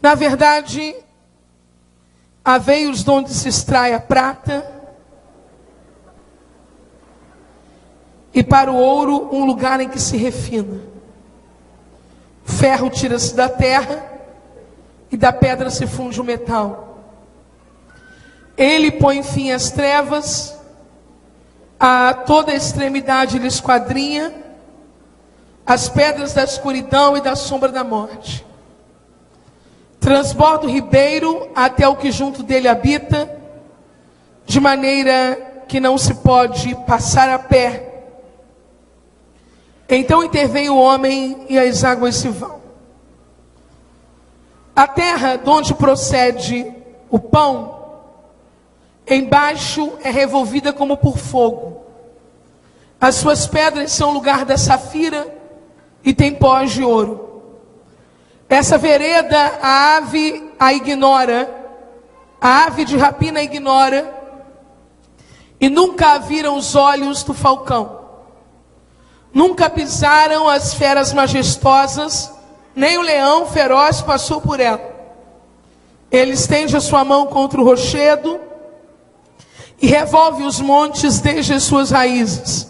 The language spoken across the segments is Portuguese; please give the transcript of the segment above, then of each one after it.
Na verdade, há veios de onde se extrai a prata, e para o ouro um lugar em que se refina. O ferro tira-se da terra, e da pedra se funde o metal. Ele põe fim às trevas, a toda a extremidade lhe esquadrinha, as pedras da escuridão e da sombra da morte. Transborda o ribeiro até o que junto dele habita, de maneira que não se pode passar a pé. Então intervém o homem e as águas se vão. A terra de onde procede o pão, embaixo é revolvida como por fogo. As suas pedras são lugar da safira e tem pós de ouro. Essa vereda a ave a ignora, a ave de rapina a ignora, e nunca a viram os olhos do falcão. Nunca pisaram as feras majestosas, nem o leão feroz passou por ela. Ele estende a sua mão contra o rochedo e revolve os montes desde as suas raízes.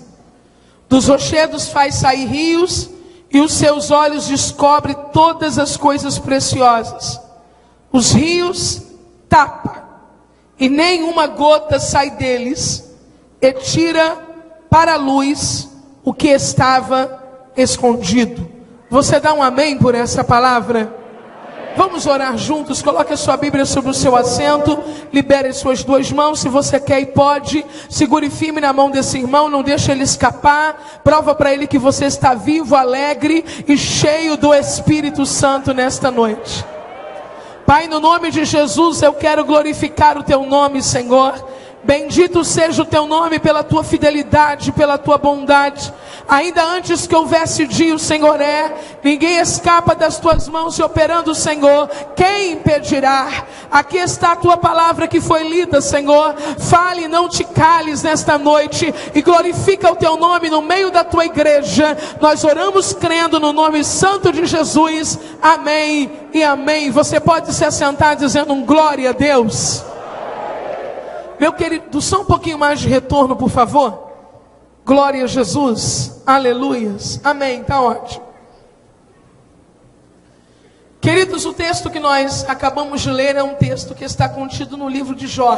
Dos rochedos faz sair rios, e os seus olhos descobrem todas as coisas preciosas. Os rios tapa, e nenhuma gota sai deles, e tira para a luz o que estava escondido. Você dá um amém por essa palavra? Vamos orar juntos. Coloque a sua Bíblia sobre o seu assento. Libere as suas duas mãos, se você quer e pode. Segure firme na mão desse irmão, não deixe ele escapar. Prova para ele que você está vivo, alegre e cheio do Espírito Santo nesta noite. Pai, no nome de Jesus, eu quero glorificar o teu nome, Senhor. Bendito seja o teu nome pela tua fidelidade, pela tua bondade. Ainda antes que houvesse dia, o Senhor é. Ninguém escapa das tuas mãos e operando, Senhor. Quem impedirá? Aqui está a tua palavra que foi lida, Senhor. Fale, não te cales nesta noite. E glorifica o teu nome no meio da tua igreja. Nós oramos crendo no nome santo de Jesus. Amém e amém. Você pode se assentar dizendo um glória a Deus. Meu querido, só um pouquinho mais de retorno, por favor. Glória a Jesus. Aleluias. Amém. Está ótimo. Queridos, o texto que nós acabamos de ler é um texto que está contido no livro de Jó.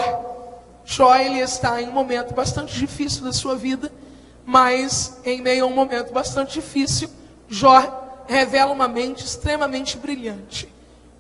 Jó, ele está em um momento bastante difícil da sua vida, mas em meio a um momento bastante difícil, Jó revela uma mente extremamente brilhante.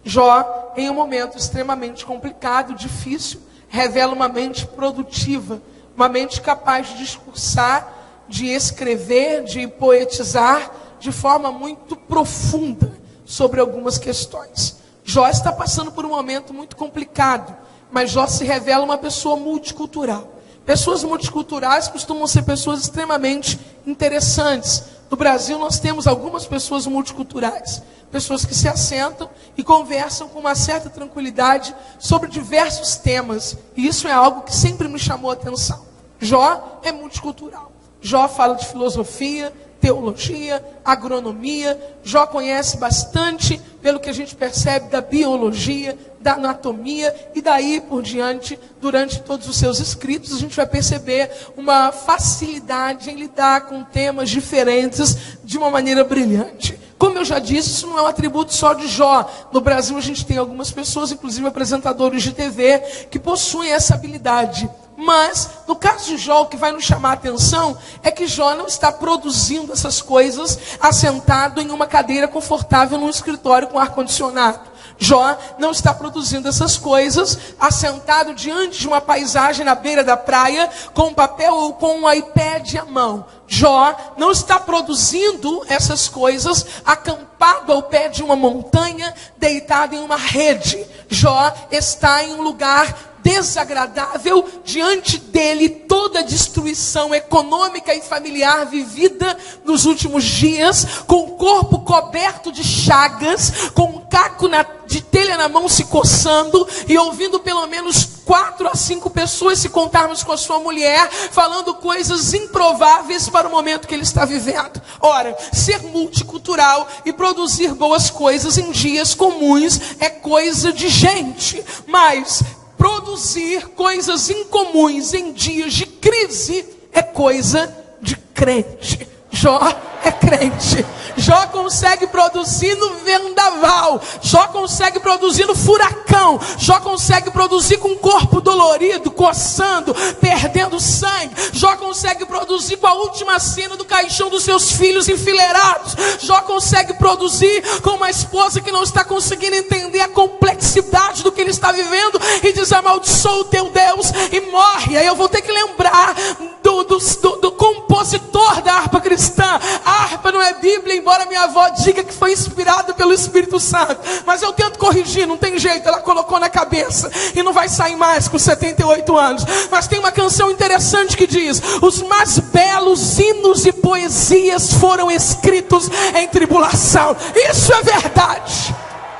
Jó, em um momento extremamente complicado, difícil, revela uma mente produtiva, uma mente capaz de discursar, de escrever, de poetizar de forma muito profunda sobre algumas questões. Jó está passando por um momento muito complicado, mas Jó se revela uma pessoa multicultural. Pessoas multiculturais costumam ser pessoas extremamente interessantes. No Brasil nós temos algumas pessoas multiculturais, pessoas que se assentam e conversam com uma certa tranquilidade sobre diversos temas. E isso é algo que sempre me chamou a atenção. Jó é multicultural. Jó fala de filosofia, teologia, agronomia. Jó conhece bastante, pelo que a gente percebe, da biologia, da anatomia, e daí por diante, durante todos os seus escritos, a gente vai perceber uma facilidade em lidar com temas diferentes de uma maneira brilhante. Como eu já disse, isso não é um atributo só de Jó. No Brasil a gente tem algumas pessoas, inclusive apresentadores de TV, que possuem essa habilidade. Mas, no caso de Jó, o que vai nos chamar a atenção é que Jó não está produzindo essas coisas assentado em uma cadeira confortável num escritório com ar-condicionado. Jó não está produzindo essas coisas assentado diante de uma paisagem na beira da praia com um papel ou com um iPad à mão. Jó não está produzindo essas coisas acampado ao pé de uma montanha, deitado em uma rede. Jó está em um lugar desagradável diante dele toda a destruição econômica e familiar vivida nos últimos dias, com o corpo coberto de chagas, com um caco de telha na mão se coçando, e ouvindo pelo menos 4 a 5 pessoas, se contarmos com a sua mulher, falando coisas improváveis para o momento que ele está vivendo. Ora, ser multicultural e produzir boas coisas em dias comuns é coisa de gente, mas produzir coisas incomuns em dias de crise é coisa de crente. Jó é crente. Jó consegue produzir no vendaval. Jó consegue produzir no furacão. Jó consegue produzir com o corpo dolorido, coçando, perdendo sangue. Jó consegue produzir com a última cena do caixão dos seus filhos enfileirados. Jó consegue produzir com uma esposa que não está conseguindo entender a complexidade do que ele está vivendo e diz: amaldiçoa o teu Deus, e morre. Aí eu vou ter que lembrar do compositor da harpa cristã. A harpa não é Bíblia, embora minha avó diga que foi inspirada pelo Espírito Santo, mas eu tento corrigir, não tem jeito, ela colocou na cabeça e não vai sair mais com 78 anos. Mas tem uma canção interessante que diz: os mais belos hinos e poesias foram escritos em tribulação. Isso é verdade.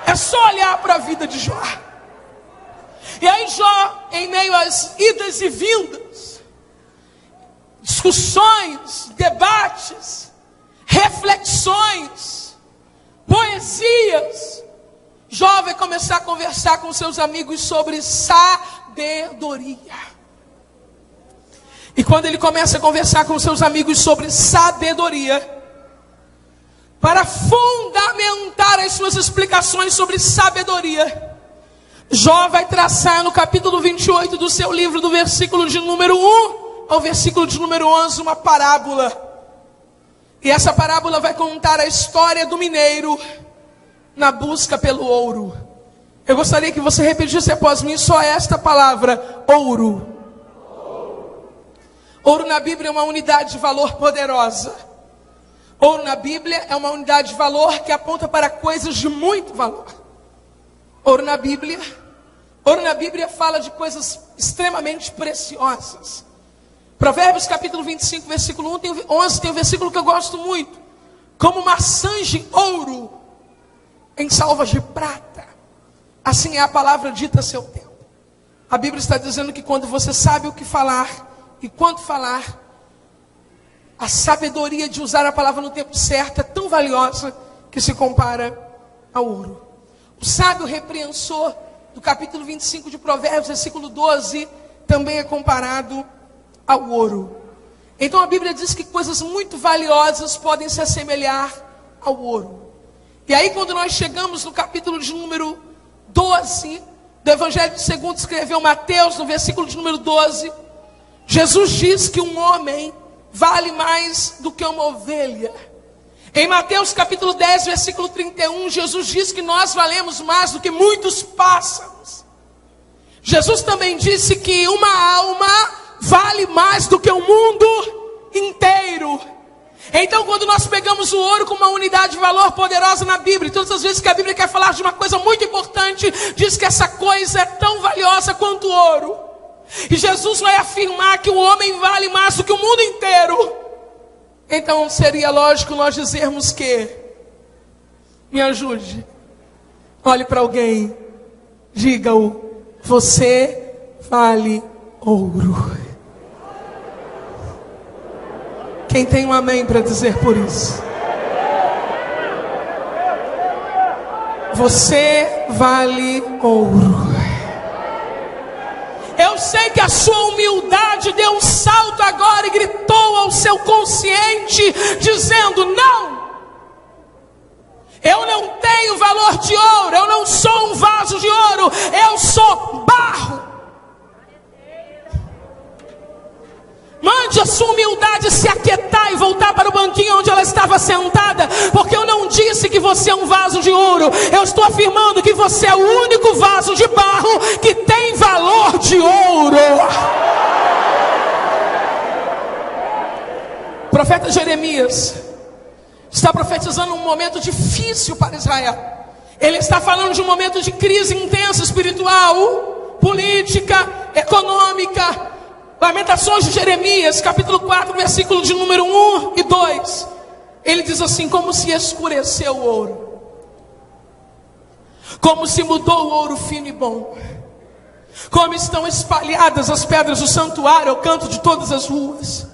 É só olhar para a vida de Jó. E aí Jó, em meio às idas e vindas, discussões, debates, reflexões, poesias, Jó vai começar a conversar com seus amigos sobre sabedoria. E quando ele começa a conversar com seus amigos sobre sabedoria, para fundamentar as suas explicações sobre sabedoria, Jó vai traçar no capítulo 28 do seu livro, do versículo de número 1 ao versículo de número 11, uma parábola. E essa parábola vai contar a história do mineiro na busca pelo ouro. Eu gostaria que você repetisse após mim só esta palavra: ouro. Ouro na Bíblia é uma unidade de valor poderosa. Ouro na Bíblia é uma unidade de valor que aponta para coisas de muito valor. Ouro na Bíblia fala de coisas extremamente preciosas. Provérbios capítulo 25, versículo 11, tem um versículo que eu gosto muito. Como maçãs de ouro em salvas de prata, assim é a palavra dita a seu tempo. A Bíblia está dizendo que quando você sabe o que falar e quando falar, a sabedoria de usar a palavra no tempo certo é tão valiosa que se compara ao ouro. O sábio repreensor do capítulo 25 de Provérbios, versículo 12, também é comparado ao ouro. Então a Bíblia diz que coisas muito valiosas podem se assemelhar ao ouro. E aí quando nós chegamos no capítulo de número 12 do Evangelho segundo escreveu Mateus, no versículo de número 12, Jesus diz que um homem vale mais do que uma ovelha. Em Mateus capítulo 10, versículo 31, Jesus diz que nós valemos mais do que muitos pássaros. Jesus também disse que uma alma vale mais do que o mundo inteiro. Então quando nós pegamos o ouro como uma unidade de valor poderosa na Bíblia, todas as vezes que a Bíblia quer falar de uma coisa muito importante, diz que essa coisa é tão valiosa quanto o ouro. E Jesus vai afirmar que o homem vale mais do que o mundo inteiro. Então seria lógico nós dizermos que, me ajude, olhe para alguém, diga-o: você vale ouro. Quem tem um amém para dizer por isso? Você vale ouro. Eu sei que a sua humildade deu um salto agora e gritou ao seu consciente, dizendo: não, eu não tenho valor de ouro, eu não sou um vaso de ouro, eu sou barro. Mande a sua humildade se aquietar e voltar para o banquinho onde ela estava sentada, porque eu não disse que você é um vaso de ouro, eu estou afirmando que você é o único vaso de barro que tem valor de ouro. O profeta Jeremias está profetizando um momento difícil para Israel. Ele está falando de um momento de crise intensa espiritual, política, econômica. Lamentações de Jeremias, capítulo 4, versículo de número 1 e 2. Ele diz assim: como se escureceu o ouro, como se mudou o ouro fino e bom, como estão espalhadas as pedras do santuário ao canto de todas as ruas.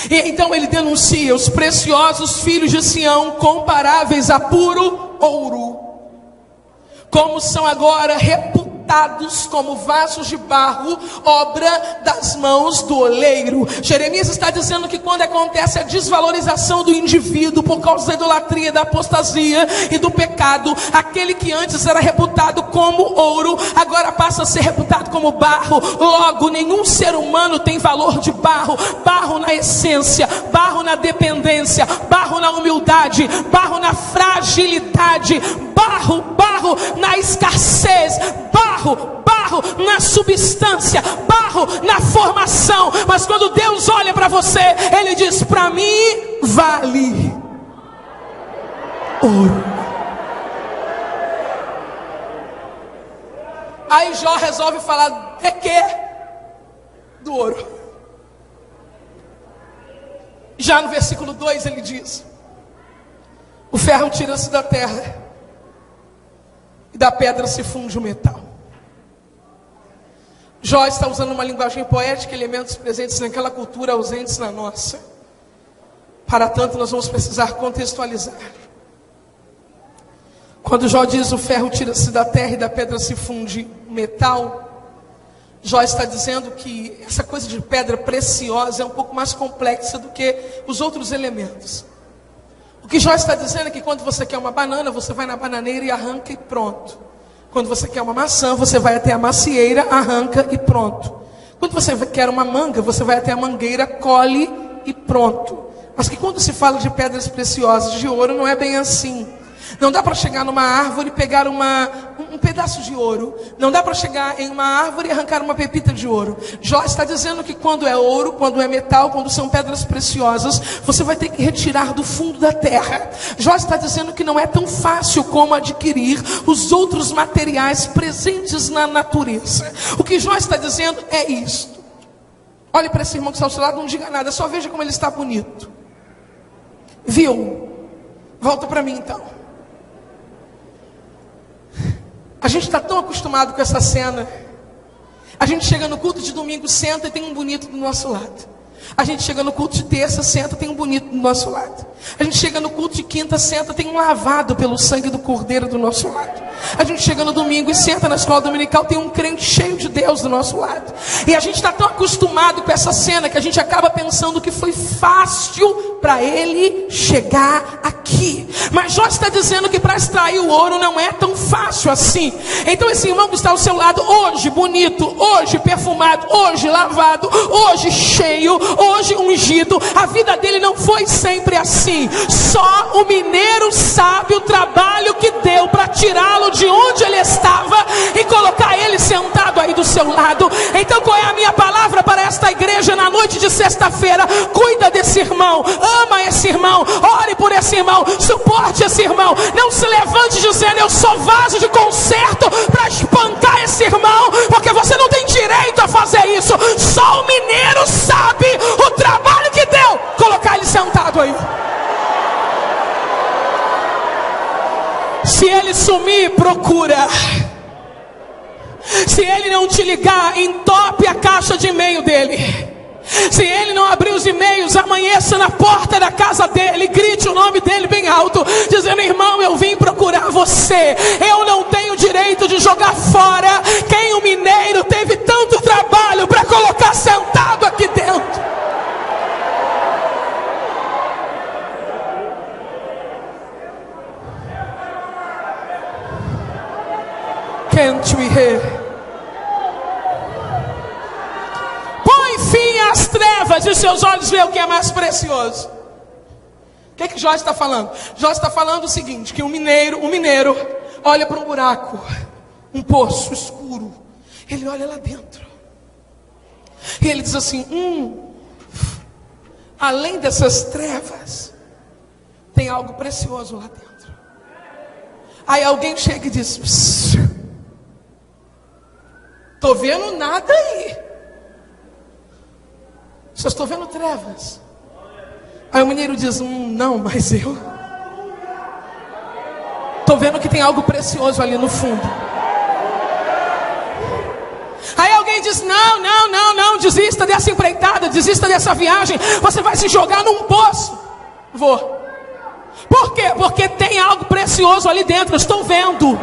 E então ele denuncia os preciosos filhos de Sião, comparáveis a puro ouro, como são agora reputados como vasos de barro, obra das mãos do oleiro. Jeremias está dizendo que quando acontece a desvalorização do indivíduo por causa da idolatria, da apostasia e do pecado, aquele que antes era reputado como ouro, agora passa a ser reputado como barro. Logo, nenhum ser humano tem valor de barro. Barro na essência, barro na dependência, barro na humildade, barro na fragilidade, barro na escassez, barro na substância, barro na formação. Mas quando Deus olha para você, Ele diz: para mim vale ouro. Aí Jó resolve falar de quê? Do ouro. Já no versículo 2 ele diz: o ferro tira-se da terra, e da pedra se funde o metal. Jó está usando uma linguagem poética, elementos presentes naquela cultura, ausentes na nossa. Para tanto, nós vamos precisar contextualizar. Quando Jó diz: o ferro tira-se da terra e da pedra se funde o metal, Jó está dizendo que essa coisa de pedra preciosa é um pouco mais complexa do que os outros elementos. O que Jó está dizendo é que quando você quer uma banana, você vai na bananeira e arranca e pronto. Quando você quer uma maçã, você vai até a macieira, arranca e pronto. Quando você quer uma manga, você vai até a mangueira, colhe e pronto. Mas que quando se fala de pedras preciosas, de ouro, não é bem assim. Não dá para chegar numa árvore e pegar um pedaço de ouro. Não dá para chegar em uma árvore e arrancar uma pepita de ouro. Jó está dizendo que quando é ouro, quando é metal, quando são pedras preciosas, você vai ter que retirar do fundo da terra. Jó está dizendo que não é tão fácil como adquirir os outros materiais presentes na natureza. O que Jó está dizendo é isto. Olhe para esse irmão que está ao seu lado, não diga nada, só veja como ele está bonito. Viu? Volta para mim então. A gente está tão acostumado com essa cena. A gente chega no culto de domingo, senta e tem um bonito do nosso lado. A gente chega no culto de terça, senta, tem um bonito do nosso lado. A gente chega no culto de quinta, senta, tem um lavado pelo sangue do Cordeiro do nosso lado. A gente chega no domingo e senta na escola dominical, tem um crente cheio de Deus do nosso lado. E a gente está tão acostumado com essa cena que a gente acaba pensando que foi fácil para ele chegar aqui. Mas Jó está dizendo que para extrair o ouro não é tão fácil assim. Então esse irmão que está ao seu lado, hoje bonito, hoje perfumado, hoje lavado, hoje cheio, hoje ungido, a vida dele não foi sempre assim. Só o mineiro sabe o trabalho que deu para tirá-lo de onde ele estava e colocar ele sentado aí do seu lado. Então qual é a minha palavra para esta igreja na noite de sexta-feira? Cuida desse irmão, ama esse irmão, ore por esse irmão, suporte esse irmão. Não se levante dizendo: eu sou vaso de conserto para espancar esse irmão, porque você não tem direito a fazer isso. Só o mineiro sabe o trabalho que deu colocar ele sentado aí. Se ele sumir, procura. Se ele não te ligar, entope a caixa de e-mail dele. Se ele não abrir os e-mails, amanheça na porta da casa dele, grite o nome dele bem alto, dizendo: irmão, eu vim procurar você. Eu não tenho direito de jogar fora quem o mineiro teve tanto trabalho para colocar sentado aqui dentro. Can't we hear? Põe fim às trevas e seus olhos veem o que é mais precioso. O que é que Jó está falando? Jó está falando o seguinte: que o mineiro olha para um buraco, um poço escuro. Ele olha lá dentro e ele diz assim: além dessas trevas, tem algo precioso lá dentro. Aí alguém chega e diz: Estou vendo nada aí. Só estou vendo trevas. Aí o mineiro diz, não, mas eu estou vendo que tem algo precioso ali no fundo. Aí alguém diz, não, desista dessa empreitada, desista dessa viagem, você vai se jogar num poço. Vou. Por quê? Porque tem algo precioso ali dentro, eu estou vendo.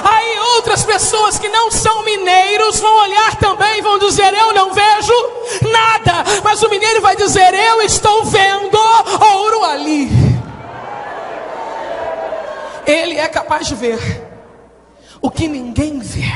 Aí outras pessoas que não são mineiros vão olhar também e vão dizer, eu não vejo nada. Mas o mineiro vai dizer, eu estou vendo ouro ali. Ele é capaz de ver o que ninguém vê.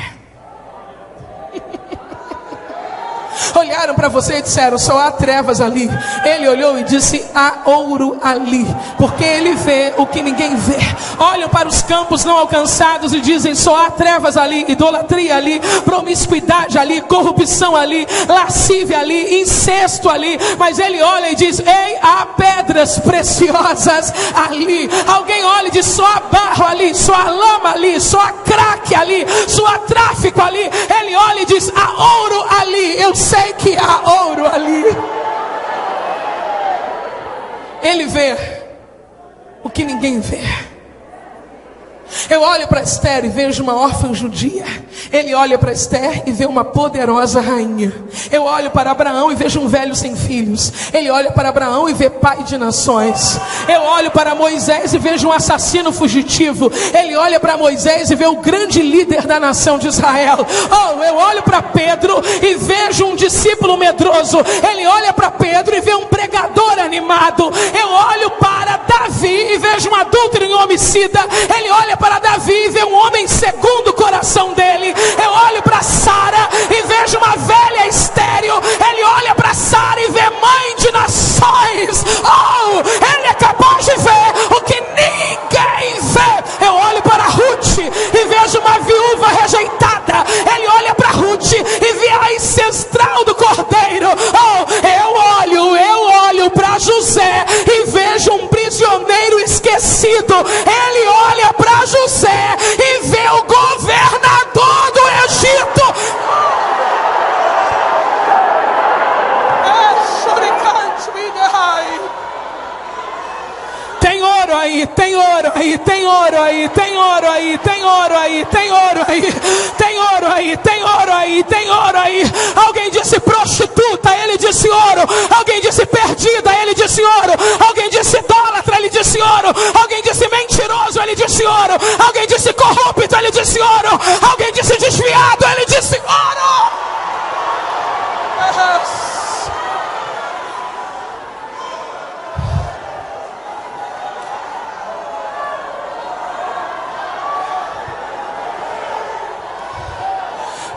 Olharam para você e disseram, só há trevas ali. Ele olhou e disse, há ouro ali, porque ele vê o que ninguém vê. Olham para os campos não alcançados e dizem, só há trevas ali, idolatria ali, promiscuidade ali, corrupção ali, lascívia ali, incesto ali. Mas ele olha e diz, ei, há pedras preciosas ali. Alguém olha e diz, só há barro ali, só há lama ali, só há crack ali, só há tráfico ali. Ele olha e diz, há ouro ali. Eu sei que há ouro ali. Ele vê o que ninguém vê. Eu olho para Esther e vejo uma órfã judia. Ele olha para Esther e vê uma poderosa rainha. Eu olho para Abraão e vejo um velho sem filhos. Ele olha para Abraão e vê pai de nações. Eu olho para Moisés e vejo um assassino fugitivo. Ele olha para Moisés e vê o grande líder da nação de Israel. Oh, eu olho para Pedro e vejo um discípulo medroso. Ele olha para Pedro e vê um pregador animado. Eu olho para Davi e vejo um adúltero e um homicida. Ele olha para Davi e vê um homem segundo o coração dele. Eu olho para Sara e vejo uma velha estéril. Ele olha para Sara e vê mãe de nações. Oh, ele é capaz de ver o que ninguém vê. Eu olho para Ruth e vejo uma viúva rejeitada. Ele olha para Ruth e vê a ancestral do cordeiro. Oh, eu olho para José e vejo um prisioneiro esquecido. Ele olha para José e vê o governador do Egito. Tem ouro aí, tem ouro aí, tem ouro aí, tem ouro aí, tem ouro aí, tem ouro aí, tem ouro aí, tem ouro aí, tem ouro aí. Alguém disse prostituta, ele disse ouro. Alguém disse perdida, ele disse ouro. Alguém disse idólatra, ele disse ouro. Alguém disse mentiroso, ele disse ouro. Alguém disse corrupto, ele disse ouro. Alguém disse desviado, ele disse ouro.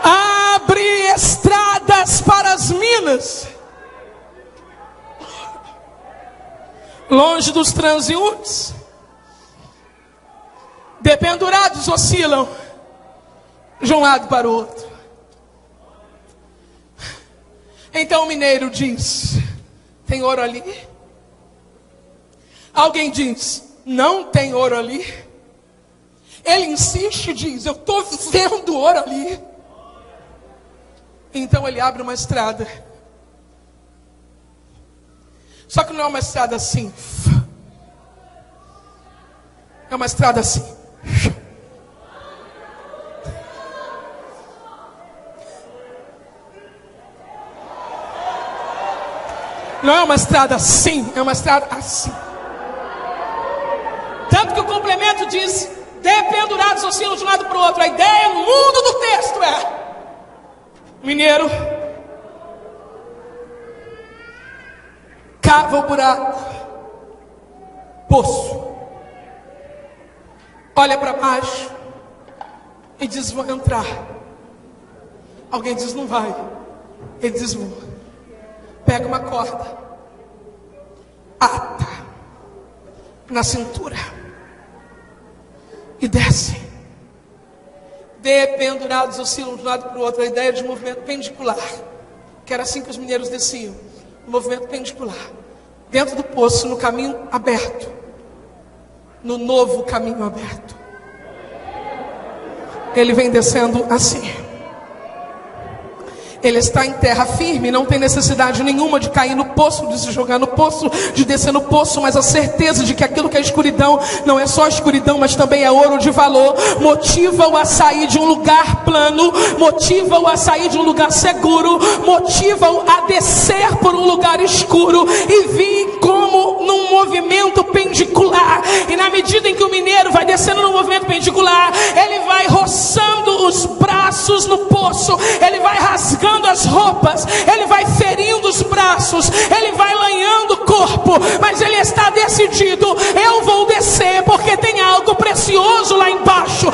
Abre estradas para as minas, longe dos transeuntes. Dependurados oscilam de um lado para o outro. Então o mineiro diz, tem ouro ali? Alguém diz, não tem ouro ali. Ele insiste e diz, eu estou vendo ouro ali. Então ele abre uma estrada. Só que não é uma estrada assim. É uma estrada assim. Não é uma estrada assim, é uma estrada assim. Tanto que o complemento diz, dependurados oscilam de um lado para o outro. A ideia no mundo do texto é, mineiro cava o buraco, poço, olha para baixo e diz, vou entrar. Alguém diz, não vai. Ele diz, vou. Pega uma corda, ata na cintura e desce. Dependurados oscilam de um lado para o outro. A ideia de movimento pendicular, que era assim que os mineiros desciam. Um movimento pendicular, dentro do poço, no caminho aberto, no novo caminho aberto. ele vem descendo assim. Ele está em terra firme, não tem necessidade nenhuma de cair no poço, de se jogar no poço, de descer no poço, mas a certeza de que aquilo que é escuridão, não é só escuridão, mas também é ouro de valor, motiva-o a sair de um lugar plano, motiva-o a sair de um lugar seguro, motiva-o a descer por um lugar escuro e vir como num movimento pendicular. E na medida em que o mineiro vai descendo no movimento pendicular, ele vai roçando os braços no poço, ele vai rasgando as roupas, ele vai ferindo os braços, ele vai lanhando o corpo, mas ele está decidido: eu vou descer porque tem algo precioso lá embaixo.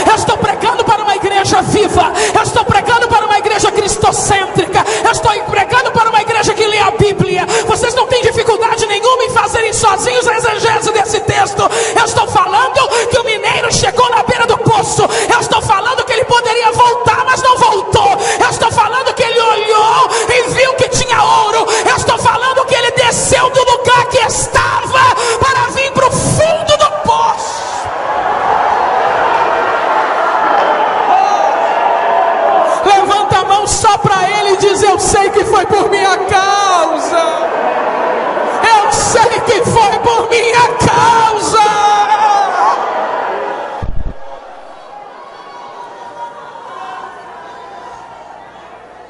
Eu estou pregando para uma igreja viva, eu estou pregando para uma igreja cristocêntrica, eu estou pregando para uma igreja que lê a Bíblia. Vocês não têm dificuldade nenhuma em fazerem sozinhos a exegese desse texto. Eu estou falando que o mineiro chegou na beira do poço, eu estou falando que ele poderia voltar, mas não voltou. Eu estou falando que ele olhou e viu que tinha ouro. Eu estou falando que ele desceu do lugar que estava para vir para o fundo do poço. Levanta a mão só para ele e diz: eu sei que foi por minha causa. Eu sei que foi por minha causa.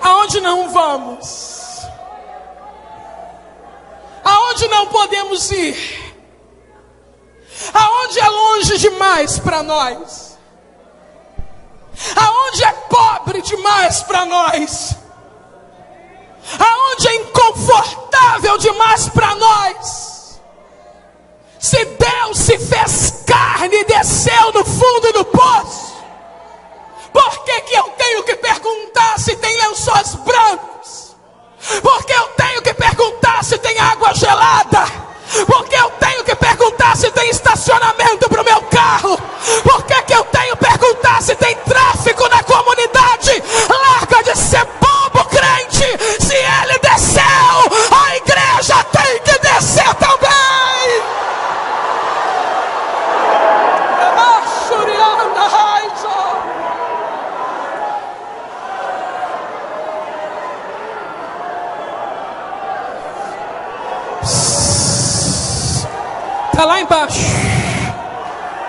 Aonde não vamos? Aonde não podemos ir? Aonde é longe demais para nós? Aonde é pobre demais para nós? Aonde é inconfortável demais para nós? Se Deus se fez carne e desceu no fundo do poço, por que que eu tenho que perguntar se tem lençóis brancos? Por que eu tenho que perguntar se tem água gelada? Por que eu tenho que perguntar se tem estacionamento para o meu carro? Por que que eu tenho que perguntar se tem tráfico na comunidade? Larga de ser bobo, crente. Se ele desceu, a igreja tem que descer também. Está lá embaixo.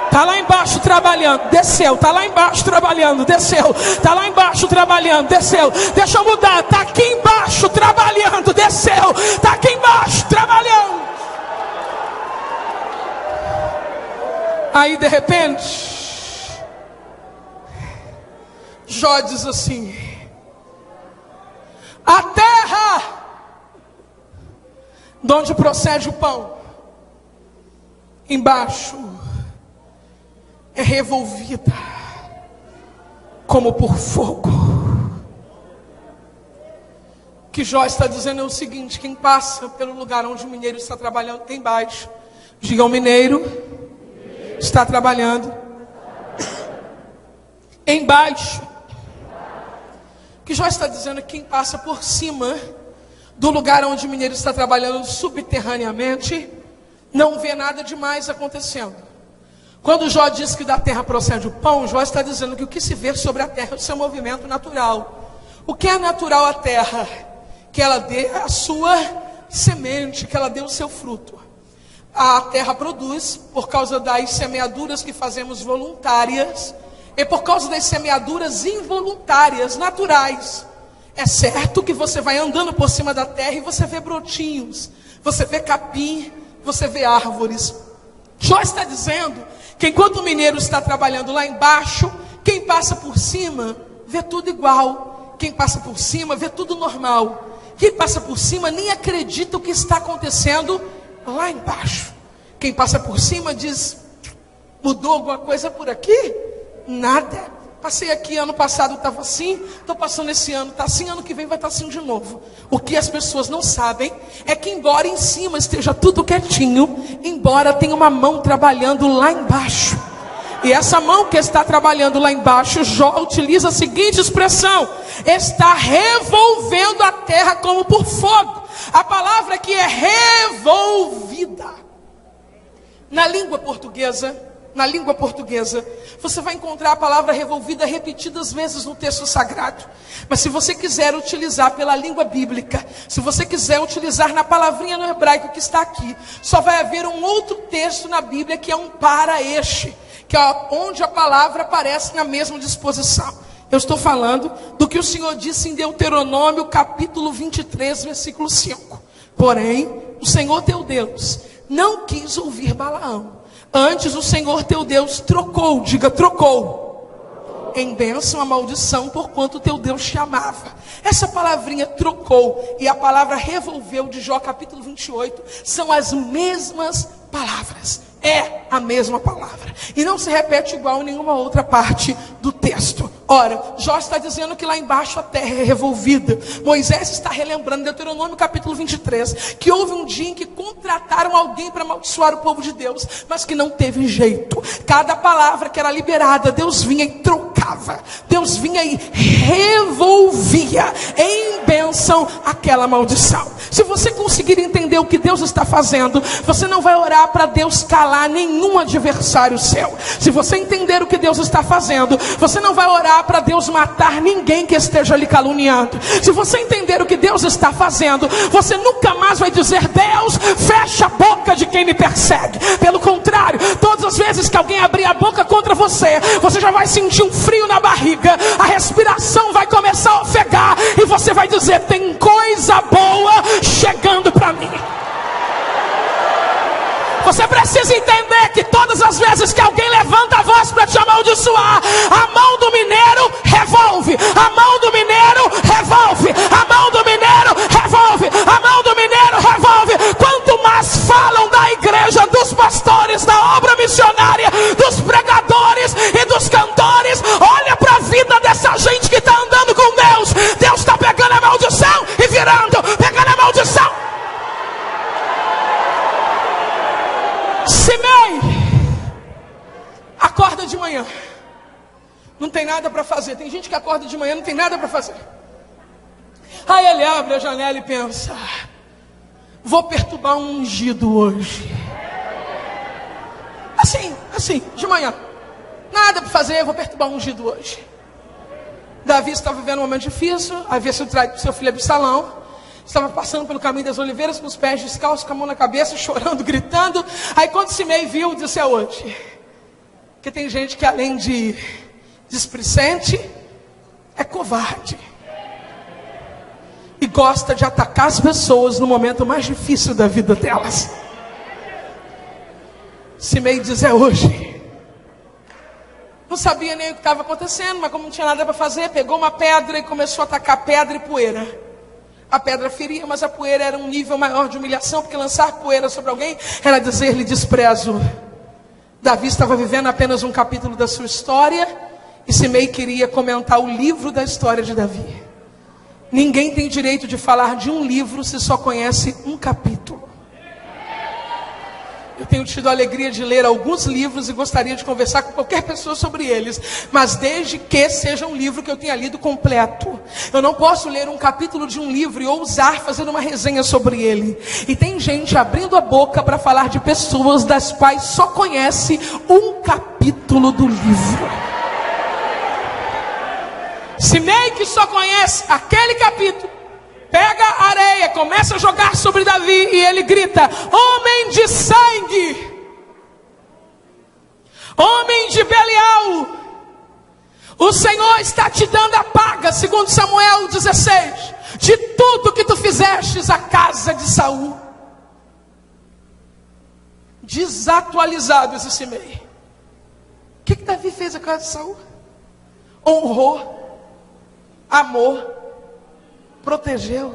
Está lá embaixo trabalhando, desceu. Está lá embaixo trabalhando, desceu. Está lá embaixo trabalhando, desceu. Deixa eu mudar. Está aqui embaixo trabalhando, desceu. Está aqui embaixo trabalhando. Aí de repente, Jó diz assim: a terra de onde procede o pão, embaixo é revolvida como por fogo. O que Jó está dizendo é o seguinte: quem passa pelo lugar onde o mineiro está trabalhando tem embaixo. Diga: o mineiro está trabalhando embaixo. O que Jó está dizendo é que quem passa por cima do lugar onde o mineiro está trabalhando subterraneamente não vê nada demais acontecendo. Quando Jó diz que da terra procede o pão, Jó está dizendo que o que se vê sobre a terra é o seu movimento natural. O que é natural à terra? Que ela dê a sua semente, que ela dê o seu fruto. A terra produz por causa das semeaduras que fazemos voluntárias e por causa das semeaduras involuntárias, naturais. É certo que você vai andando por cima da terra e você vê brotinhos, você vê capim, você vê árvores. Jó está dizendo que enquanto o mineiro está trabalhando lá embaixo, quem passa por cima vê tudo igual. Quem passa por cima vê tudo normal. Quem passa por cima nem acredita o que está acontecendo lá embaixo. Quem passa por cima diz: mudou alguma coisa por aqui? Nada. Passei aqui ano passado, estava assim, estou passando esse ano, está assim, ano que vem vai estar assim de novo. O que as pessoas não sabem é que embora em cima esteja tudo quietinho, embora tenha uma mão trabalhando lá embaixo. E essa mão que está trabalhando lá embaixo, Jó utiliza a seguinte expressão: está revolvendo a terra como por fogo. A palavra aqui é revolvida. Na língua portuguesa, na língua portuguesa, você vai encontrar a palavra revolvida repetidas vezes no texto sagrado. Mas se você quiser utilizar pela língua bíblica, se você quiser utilizar na palavrinha no hebraico que está aqui, só vai haver um outro texto na Bíblia que é um para este, que é onde a palavra aparece na mesma disposição. Eu estou falando do que o Senhor disse em Deuteronômio capítulo 23, versículo 5. Porém, o Senhor teu Deus não quis ouvir Balaão. Antes o Senhor teu Deus trocou, diga trocou, em bênção a maldição, porquanto teu Deus te amava. Essa palavrinha trocou e a palavra revolveu de Jó capítulo 28 são as mesmas palavras. É a mesma palavra. E não se repete igual em nenhuma outra parte do texto. Ora, Jó está dizendo que lá embaixo a terra é revolvida. Moisés está relembrando, Deuteronômio capítulo 23, que houve um dia em que contrataram alguém para amaldiçoar o povo de Deus, mas que não teve jeito. Cada palavra que era liberada, Deus vinha e trocava. Deus vinha e revolvia em bênção aquela maldição. Se você conseguir entender o que Deus está fazendo, você não vai orar para Deus calar nenhum adversário seu. Se você entender o que Deus está fazendo, você não vai orar para Deus matar ninguém que esteja lhe caluniando. Se você entender o que Deus está fazendo, você nunca mais vai dizer: Deus, fecha a boca de quem me persegue. Pelo contrário, todas as vezes que alguém abrir a boca contra você, você já vai sentir um frio na barriga, a respiração vai começar a ofegar, e você vai dizer: tem coisa boa chegando para mim. Você precisa entender que todas as vezes que alguém levanta a voz para te amaldiçoar, a mão do mineiro revolve, a mão do mineiro revolve, a mão do mineiro revolve, a mão do mineiro revolve. Quanto mais falam da igreja, dos pastores, da obra missionária, dos pregadores e dos cantores, olha para a vida dessa gente que está andando com Deus. Deus está pegando a maldição e virando, pegando a maldição. Simei acorda de manhã, não tem nada para fazer. Tem gente que acorda de manhã, não tem nada para fazer. Aí ele abre a janela e pensa: vou perturbar um ungido hoje. Assim, de manhã, nada para fazer, vou perturbar um ungido hoje. Davi estava vivendo um momento difícil, havia sido traído por seu filho Absalão. Estava passando pelo caminho das oliveiras com os pés descalços, com a mão na cabeça, chorando, gritando. Aí quando Simei viu, disse: é hoje. Porque tem gente que além de displicente, é covarde. E gosta de atacar as pessoas no momento mais difícil da vida delas. Simei diz: é hoje. Não sabia nem o que estava acontecendo, mas como não tinha nada para fazer, pegou uma pedra e começou a atacar pedra e poeira. A pedra feria, mas a poeira era um nível maior de humilhação, porque lançar poeira sobre alguém era dizer-lhe desprezo. Davi estava vivendo apenas um capítulo da sua história, e Simei queria comentar o livro da história de Davi. Ninguém tem direito de falar de um livro se só conhece um capítulo. Eu tenho tido a alegria de ler alguns livros e gostaria de conversar com qualquer pessoa sobre eles, mas desde que seja um livro que eu tenha lido completo. Eu não posso ler um capítulo de um livro e ousar fazer uma resenha sobre ele. E tem gente abrindo a boca para falar de pessoas das quais só conhece um capítulo do livro. Simei, que só conhece aquele capítulo, pega a areia, começa a jogar sobre Davi e ele grita: homem de sangue, homem de Belial, o Senhor está te dando a paga, segundo Samuel 16, de tudo que tu fizestes à casa de Saul. Desatualizado esse Simei. O que Davi fez à casa de Saul? Honrou, amor, protegeu.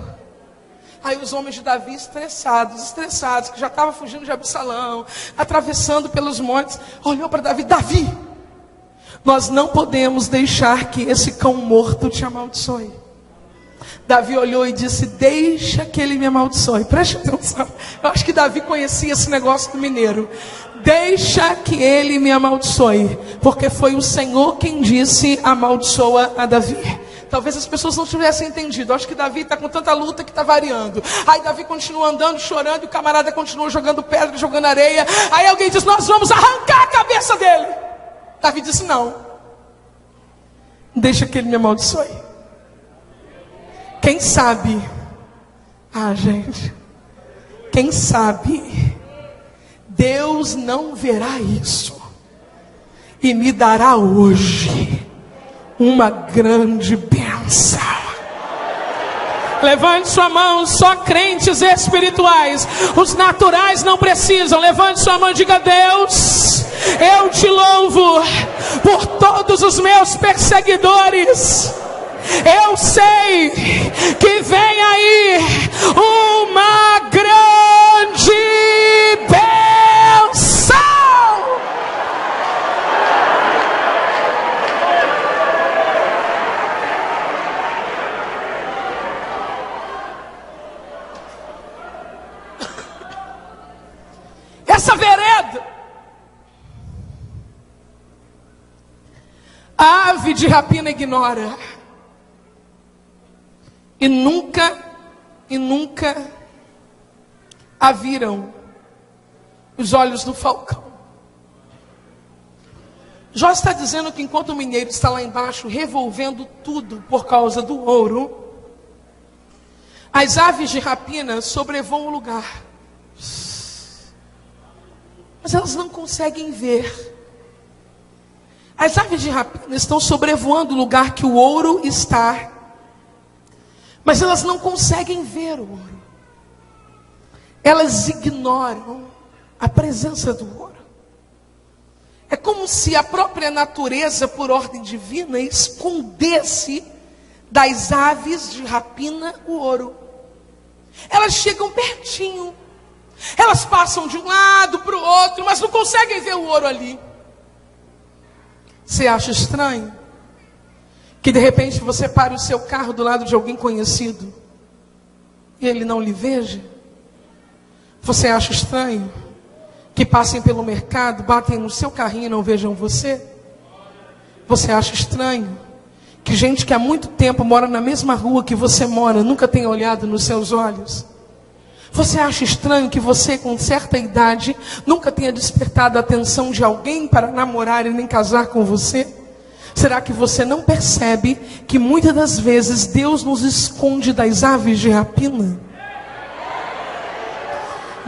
Aí os homens de Davi estressados, que já estavam fugindo de Absalão, atravessando pelos montes, olhou para Davi: Davi, nós não podemos deixar que esse cão morto te amaldiçoe. Davi olhou e disse: deixa que ele me amaldiçoe. Preste atenção, eu acho que Davi conhecia esse negócio do mineiro. Deixa que ele me amaldiçoe, porque foi o Senhor quem disse: amaldiçoa a Davi. Talvez as pessoas não tivessem entendido. Acho que Davi está com tanta luta que está variando. Aí Davi continua andando, chorando, e o camarada continua jogando pedra, jogando areia. Aí alguém diz: nós vamos arrancar a cabeça dele. Davi disse: não, deixa que ele me amaldiçoe. Quem sabe, gente, quem sabe Deus não verá isso e me dará hoje uma grande bênção. Levante sua mão, só crentes espirituais. Os naturais não precisam. Levante sua mão e diga: Deus, eu te louvo por todos os meus perseguidores. Eu sei que vem aí uma grande bênção. Essa vereda, a ave de rapina ignora. E nunca a viram os olhos do falcão. Jó está dizendo que enquanto o mineiro está lá embaixo revolvendo tudo por causa do ouro, as aves de rapina sobrevoam o lugar. Mas elas não conseguem ver. As aves de rapina estão sobrevoando o lugar que o ouro está, mas elas não conseguem ver o ouro. Elas ignoram a presença do ouro. É como se a própria natureza, por ordem divina, escondesse das aves de rapina o ouro. Elas chegam pertinho, elas passam de um lado para o outro, mas não conseguem ver o ouro ali. Você acha estranho que de repente você pare o seu carro do lado de alguém conhecido e ele não lhe veja? Você acha estranho que passem pelo mercado, batem no seu carrinho e não vejam você? Você acha estranho que gente que há muito tempo mora na mesma rua que você mora nunca tenha olhado nos seus olhos? Você acha estranho que você, com certa idade, nunca tenha despertado a atenção de alguém para namorar e nem casar com você? Será que você não percebe que muitas das vezes Deus nos esconde das aves de rapina?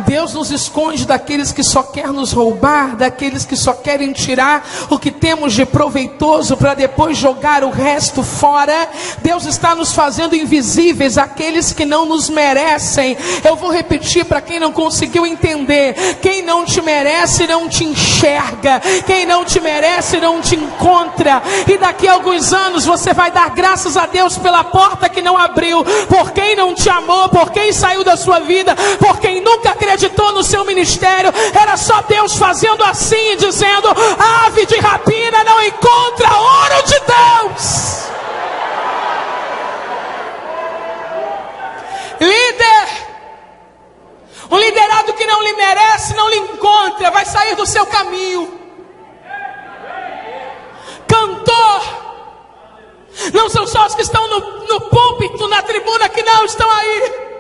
Deus nos esconde daqueles que só querem nos roubar, daqueles que só querem tirar o que temos de proveitoso para depois jogar o resto fora. Deus está nos fazendo invisíveis àqueles que não nos merecem. Eu vou repetir para quem não conseguiu entender: quem não te merece não te enxerga, quem não te merece não te encontra. E daqui a alguns anos você vai dar graças a Deus pela porta que não abriu, por quem não te amou, por quem saiu da sua vida, por quem nunca acreditou no seu ministério. Era só Deus fazendo assim, dizendo: a ave de rapina não encontra ouro de Deus. Líder, um liderado que não lhe merece, não lhe encontra, vai sair do seu caminho. Cantor, não são só os que estão no púlpito, na tribuna, que não estão aí.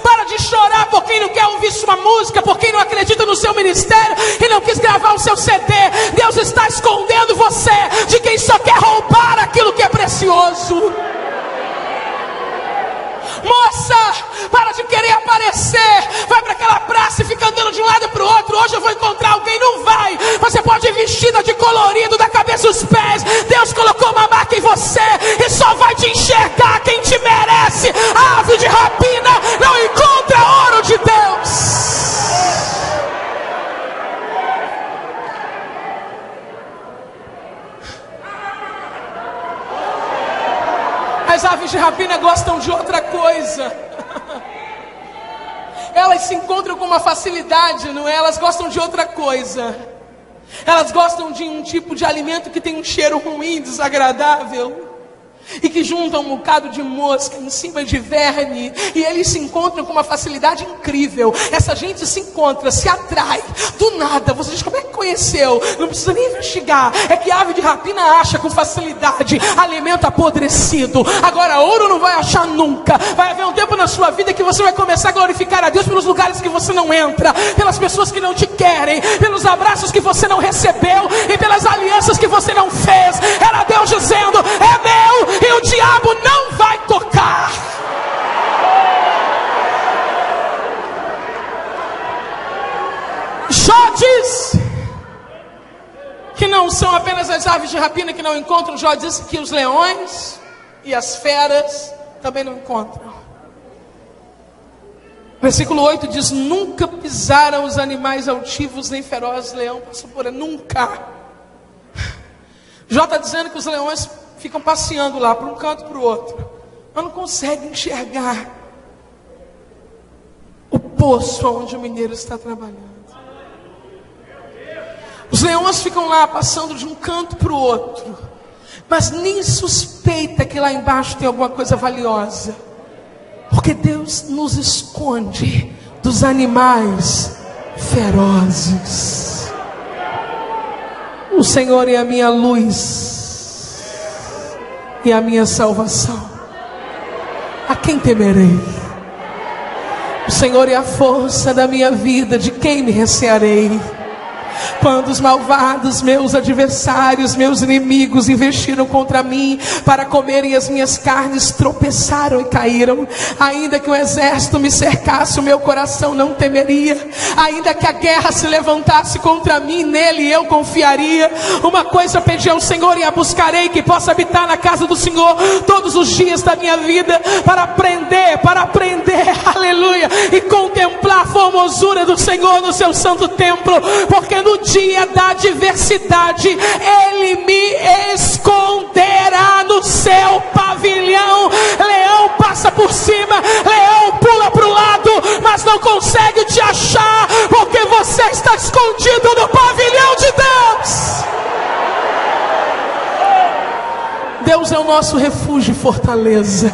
Para de chorar por quem não quer ouvir sua música, por quem não acredita no seu ministério e não quis gravar o seu CD. Deus está escondendo você de quem só quer roubar aquilo que é precioso. Moça, para de querer aparecer. Vai para aquela praça e fica andando de um lado para o outro. Hoje eu vou encontrar alguém. Não vai. Você pode ir vestida de colorido da cabeça aos pés. Deus colocou uma marca em você e só vai te enxergar quem te merece. A ave de rapina não encontra ouro de Deus. As aves de rapina gostam de outra coisa. Elas se encontram com uma facilidade, não é? Elas gostam de outra coisa. Elas gostam de um tipo de alimento que tem um cheiro ruim, desagradável. e que juntam um bocado de mosca em cima de verme, e eles se encontram com uma facilidade incrível. Essa gente se encontra, se atrai, do nada. Você diz, como é que conheceu? Não precisa nem investigar. É que a ave de rapina acha com facilidade alimento apodrecido. Agora, ouro não vai achar nunca. Vai haver um tempo na sua vida que você vai começar a glorificar a Deus pelos lugares que você não entra, pelas pessoas que não te querem, pelos abraços que você não recebeu e pelas alianças que você não fez. Era Deus dizendo, é meu, e o diabo não vai tocar. Jó diz que não são apenas as aves de rapina que não encontram. Jó diz que os leões e as feras também não encontram. Versículo 8 diz, nunca pisaram os animais altivos nem ferozes, leão passou por aí, nunca. Jó está dizendo que os leões ficam passeando lá, para um canto e para o outro, mas não conseguem enxergar o poço onde o mineiro está trabalhando. Os leões ficam lá, passando de um canto para o outro, mas nem suspeita que lá embaixo tem alguma coisa valiosa, porque Deus nos esconde dos animais ferozes. O Senhor é a minha luz e a minha salvação. A quem temerei? O Senhor é a força da minha vida, de quem me recearei? Quando os malvados, meus adversários, meus inimigos investiram contra mim para comerem as minhas carnes, tropeçaram e caíram. Ainda que o exército me cercasse, o meu coração não temeria. Ainda que a guerra se levantasse contra mim, nele eu confiaria. Uma coisa pedi ao Senhor e a buscarei, que possa habitar na casa do Senhor todos os dias da minha vida, para aprender, aleluia, e contemplar a formosura do Senhor no seu santo templo, porque no dia da adversidade Ele me esconderá no seu pavilhão. Leão passa por cima, leão pula para o lado, mas não consegue te achar, porque você está escondido no pavilhão de Deus. Deus é o nosso refúgio e fortaleza,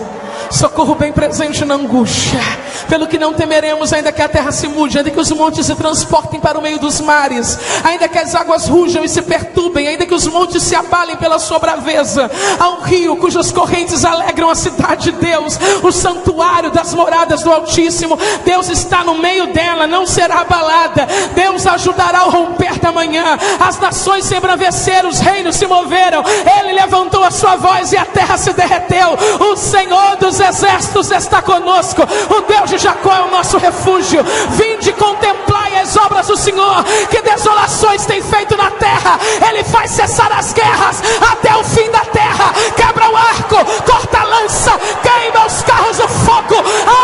socorro bem presente na angústia. Pelo que não temeremos, ainda que a terra se mude, ainda que os montes se transportem para o meio dos mares, ainda que as águas rujam e se perturbem, ainda que os montes se abalem pela sua braveza. Há um rio cujas correntes alegram a cidade de Deus, o santuário das moradas do Altíssimo. Deus está no meio dela, não será abalada. Deus ajudará ao romper da manhã. As nações se embraveceram, os reinos se moveram. Ele levantou a sua voz e a terra se derreteu. O Senhor dos exércitos está conosco. O Deus de Jacó é o nosso refúgio. Vinde, contemplai as obras do Senhor, que desolações tem feito na terra. Ele faz cessar as guerras até o fim da terra. Quebra o arco, corta a lança, queima os carros do fogo.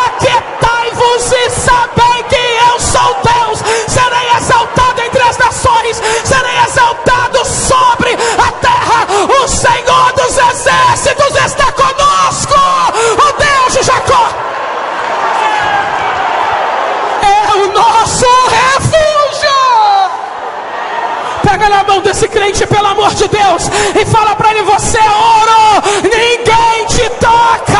Aquietai-vos e sabei que eu sou Deus. Serei exaltado entre as nações, serei exaltado sobre a terra. O Senhor dos exércitos está conosco. O Deus de Jacó é o nosso refúgio. Pega na mão desse crente, pelo amor de Deus, e fala para ele: você é ouro, ninguém te toca.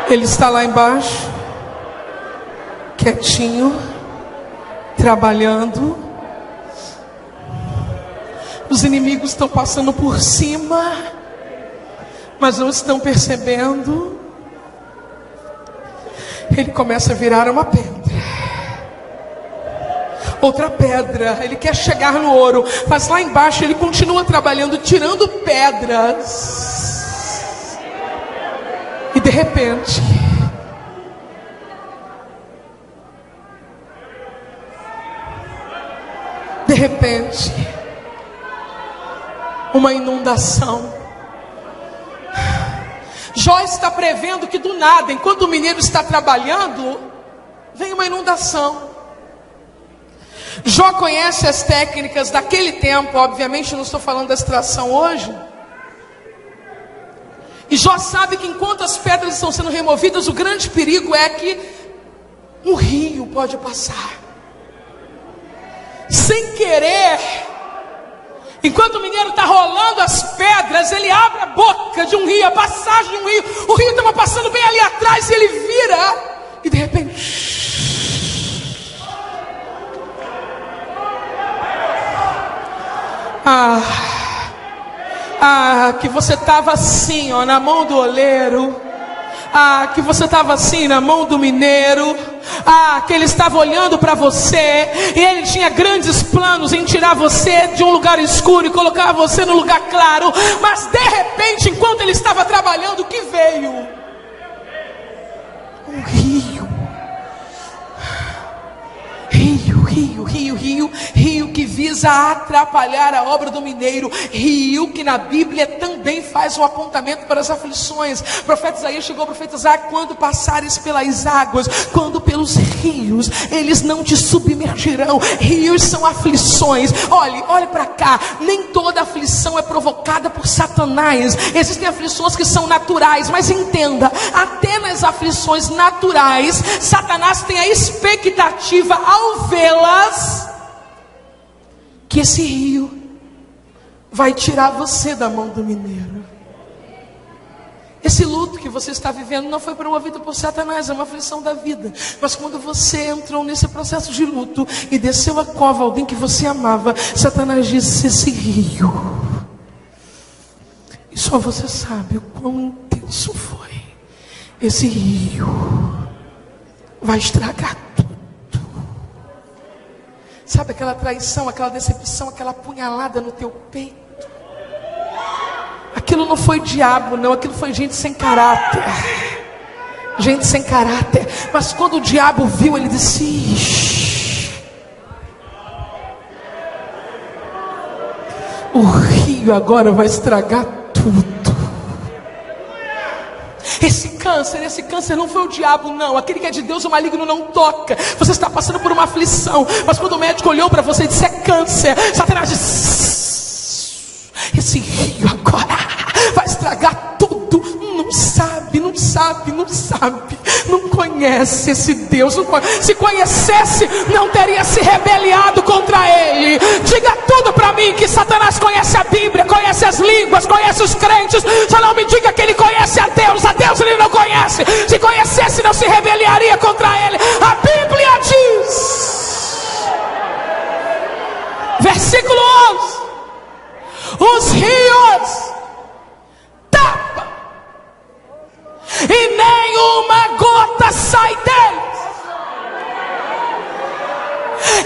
Ele está lá embaixo, quietinho, trabalhando. Os inimigos estão passando por cima, mas não estão percebendo. Ele começa a virar uma pedra, outra pedra. Ele quer chegar no ouro, mas lá embaixo ele continua trabalhando, tirando pedras. E de repente, repente, uma inundação. Jó está prevendo que do nada, enquanto o mineiro está trabalhando, vem uma inundação. Jó conhece as técnicas daquele tempo, obviamente não estou falando da extração hoje. E Jó sabe que enquanto as pedras estão sendo removidas, o grande perigo é que um rio pode passar. Sem querer, enquanto o mineiro está rolando as pedras, ele abre a boca de um rio, a passagem de um rio. O rio estava passando bem ali atrás e ele vira. E de repente... que você estava assim, ó, na mão do oleiro. Que você estava assim na mão do mineiro. Que ele estava olhando para você e ele tinha grandes planos em tirar você de um lugar escuro e colocar você no lugar claro. Mas de repente, enquanto ele estava trabalhando, o que veio? Um rio. Rio que visa atrapalhar a obra do mineiro. Rio que na Bíblia também faz um apontamento para as aflições. O profeta Isaías chegou a profetizar: quando passares pelas águas, quando pelos rios, eles não te submergirão. Rios são aflições. Olhe para cá. Nem toda aflição é provocada por Satanás. Existem aflições que são naturais, mas entenda, até nas aflições naturais, Satanás tem a expectativa, ao vê-las, que esse rio vai tirar você da mão do mineiro. Esse luto que você está vivendo não foi promovido por Satanás, é uma aflição da vida. Mas quando você entrou nesse processo de luto e desceu a cova alguém que você amava, Satanás disse: esse rio, e só você sabe o quão intenso foi, esse rio vai estragar tudo. Sabe aquela traição, aquela decepção, aquela punhalada no teu peito? Aquilo não foi diabo, não. Aquilo foi gente sem caráter. Gente sem caráter. Mas quando o diabo viu, ele disse: ixi, o rio agora vai estragar tudo. Esse câncer não foi o diabo, não. Aquele que é de Deus, o maligno não toca. Você está passando por uma aflição, mas quando o médico olhou para você e disse: é câncer, Satanás disse: esse rio agora vai estragar tudo. Não sabe, não conhece esse Deus. Se conhecesse, não teria se rebeliado contra ele. Diga tudo para mim que Satanás conhece a Bíblia, conhece as línguas, conhece os crentes. Só não me diga que ele conhece a Deus ele não conhece. Se conhecesse, não se rebeliaria contra ele. A Bíblia diz, versículo 11: os rios tapam e nenhuma gota sai deles.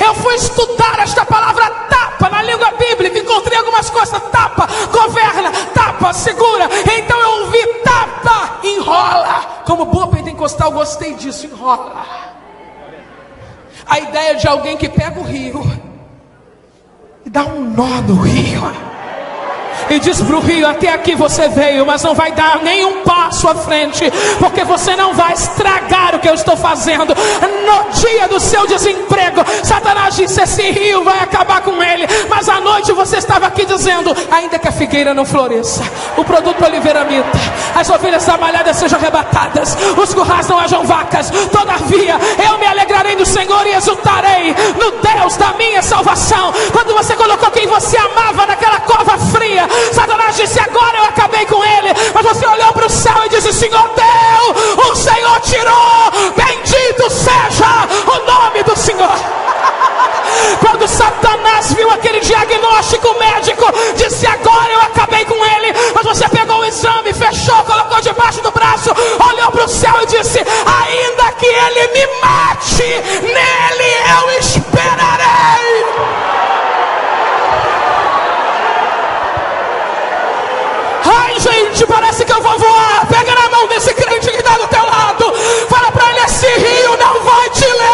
Eu fui estudar esta palavra tapa na língua bíblica, encontrei algumas coisas: tapa, governa, tapa, segura. Então eu ouvi tapa, enrola. Como boa pentecostal, gostei disso, enrola. A ideia de alguém que pega o rio e dá um nó no rio e diz para o rio: até aqui você veio, mas não vai dar nenhum passo à frente, porque você não vai estragar o que eu estou fazendo. No dia do seu desemprego, Satanás disse: esse rio vai acabar com ele. Mas à noite você estava aqui dizendo: ainda que a figueira não floresça, o produto da oliveira minta, as ovelhas da malhada sejam arrebatadas, os currais não hajam vacas, todavia eu me alegrarei no Senhor e exultarei no Deus da minha salvação. Quando você colocou quem você amava naquela cova fria, Satanás disse: agora eu acabei com ele. Mas você olhou para o céu e disse: Senhor deu, o Senhor tirou, bendito seja o nome do Senhor. Quando Satanás viu aquele diagnóstico médico, disse: agora eu acabei com ele. Mas você pegou o exame, fechou, colocou debaixo do braço, olhou para o céu e disse: ainda que ele me mate, nele eu esperarei. Ai, gente, parece que eu vou voar. Pega na mão desse crente que está do teu lado, fala para ele: esse rio não vai te levar.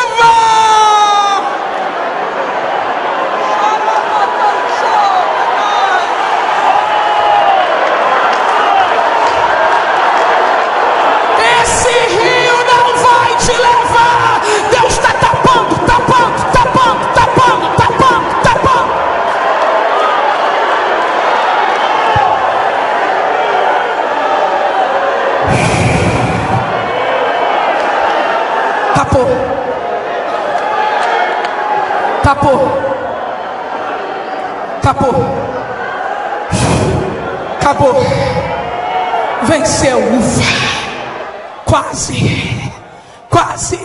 Tapou. Tapou. Tapou. Acabou. Venceu. Ufa. Quase. Quase.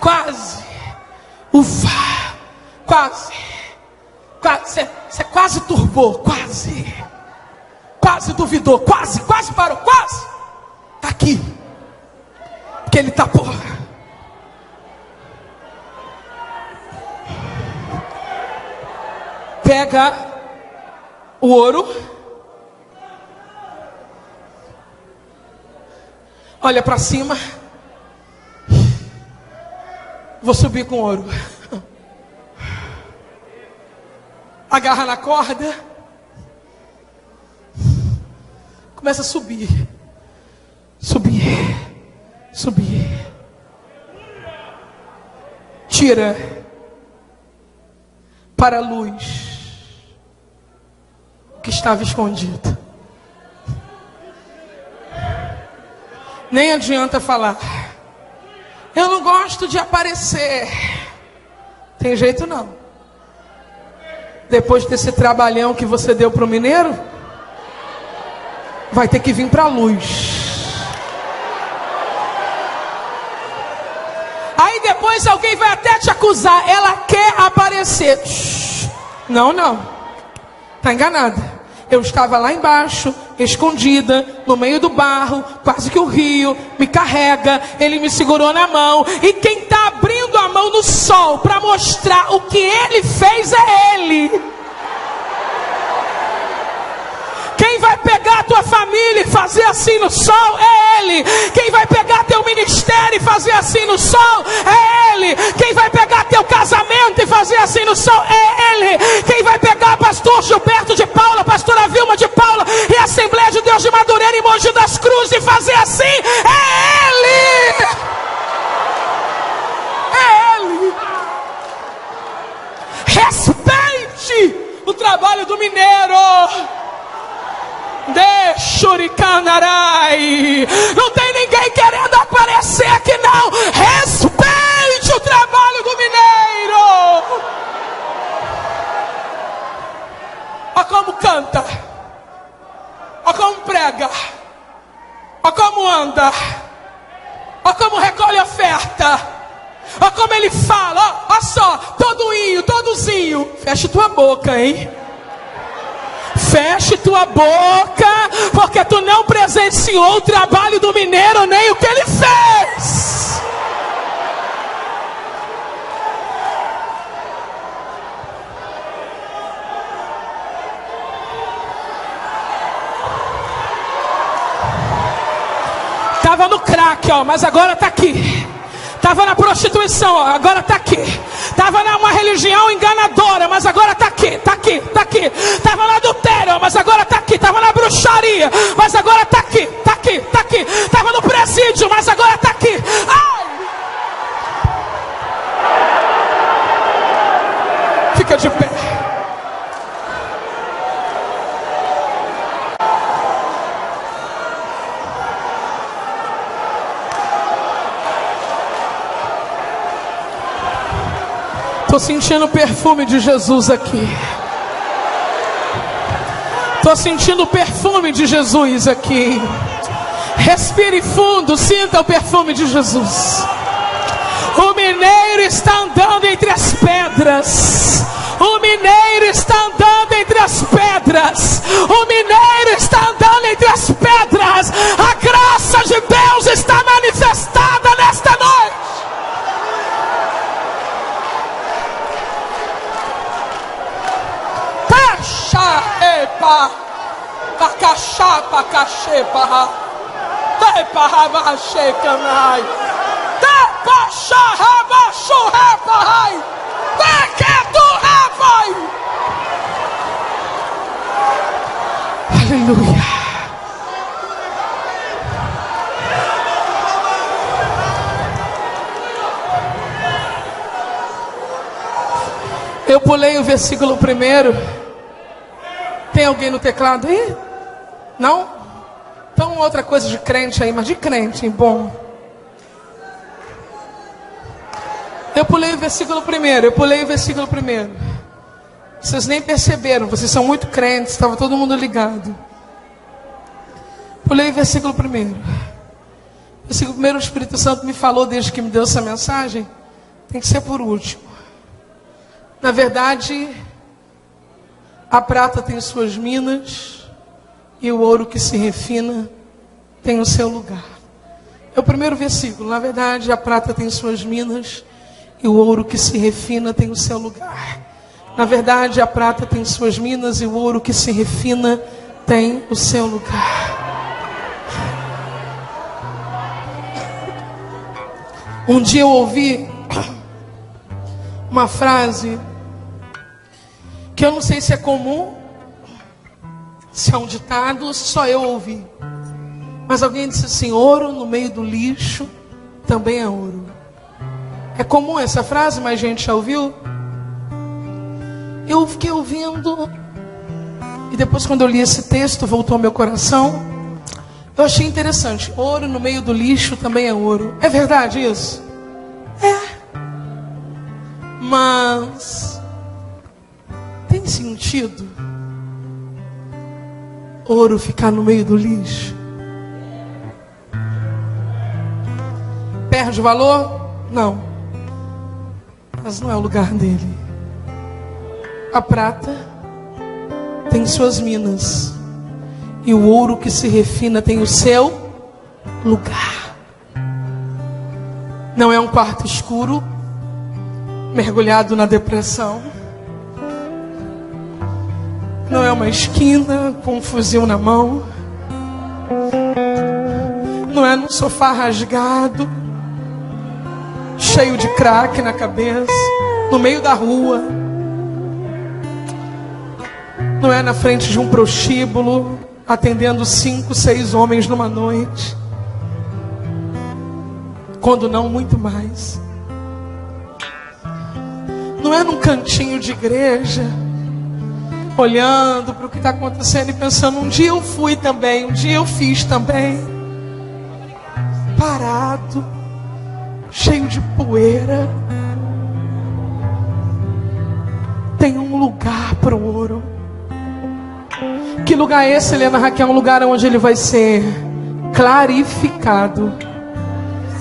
Quase. Ufa. Quase. Quase. Você quase turbou. Quase. Quase duvidou. Quase. Quase parou. Quase. Está aqui. Porque ele tapou. Pega o ouro. Olha para cima. Vou subir com ouro. Agarra na corda. Começa a subir. Subir. Subir. Tira para a luz que estava escondido. Nem adianta falar. Eu não gosto de aparecer. Tem jeito não. Depois desse trabalhão que você deu para o mineiro, vai ter que vir para a luz. Aí depois alguém vai até te acusar. Ela quer aparecer. Não, não. Está enganada. Eu estava lá embaixo, escondida, no meio do barro, quase que o rio me carrega. Ele me segurou na mão. E quem está abrindo a mão no sol para mostrar o que ele fez é ele. Quem vai pegar a tua família e fazer assim no sol é ele. Quem vai pegar teu ministério e fazer assim no sol é ele. Quem vai pegar teu casamento e fazer assim no sol é ele. Quem vai pegar pastor Gilberto de Paula, pastora Vilma de Paula e a Assembleia de Deus de Madureira e Mogi das Cruzes e fazer assim é ele. É ele. Respeite o trabalho do mineiro. Deixuricanarai. Não tem ninguém querendo aparecer aqui não. Respeite o trabalho do mineiro. Olha como canta. Olha como prega. Olha como anda. Olha como recolhe oferta. Olha como ele fala. Olha só, todozinho. Feche tua boca, hein? Feche tua boca, porque tu não presenciou o trabalho do mineiro, nem o que ele fez. Estava no crack, ó, mas agora está aqui. Estava na prostituição, ó, agora está aqui. Estava numa religião enganadora, mas agora está aqui, está aqui, está aqui. Estava no adultério, ó, mas agora está aqui. Estava na bruxaria, mas agora está aqui, está aqui, está aqui. Estava no presídio, mas agora está aqui. Ai! Fica de pé. Estou sentindo o perfume de Jesus aqui. Estou sentindo o perfume de Jesus aqui. Respire fundo, sinta o perfume de Jesus. O mineiro está andando entre as pedras. O mineiro está andando entre as pedras. O mineiro está andando entre as pedras. A graça de Deus está manifestada nesta noite. Epa, pacachá, pacachê, parra, te parra, bachê, canai, te pachá, rabachu, reparrai, te que tu repai. Aleluia. Eu pulei o versículo 1. Tem alguém no teclado aí? Não? Então outra coisa de crente aí, mas de crente, bom. Eu pulei o versículo primeiro. Vocês nem perceberam, vocês são muito crentes, estava todo mundo ligado. Pulei o versículo primeiro. Versículo primeiro, o Espírito Santo me falou desde que me deu essa mensagem. Tem que ser por último. Na verdade, a prata tem suas minas e o ouro que se refina tem o seu lugar. É o primeiro versículo. Na verdade, a prata tem suas minas e o ouro que se refina tem o seu lugar. Na verdade, a prata tem suas minas e o ouro que se refina tem o seu lugar. Um dia eu ouvi uma frase que eu não sei se é comum, se é um ditado, só eu ouvi. Mas alguém disse assim: ouro no meio do lixo também é ouro. É comum essa frase, mas gente já ouviu? Eu fiquei ouvindo, e depois quando eu li esse texto, voltou ao meu coração. Eu achei interessante. Ouro no meio do lixo também é ouro. É verdade isso? É. Mas tem sentido ouro ficar no meio do lixo? Perde o valor? Não. Mas não é o lugar dele. A prata tem suas minas e o ouro que se refina tem o seu lugar. Não é um quarto escuro, mergulhado na depressão. Não é uma esquina com um fuzil na mão. Não é num sofá rasgado, cheio de crack na cabeça, no meio da rua. Não é na frente de um prostíbulo, atendendo 5, 6 homens numa noite. Quando não, muito mais. Não é num cantinho de igreja, olhando para o que está acontecendo e pensando: um dia eu fui também, um dia eu fiz também. Parado, cheio de poeira. Tem um lugar para o ouro. Que lugar é esse, Helena Raquel? Um lugar onde ele vai ser clarificado,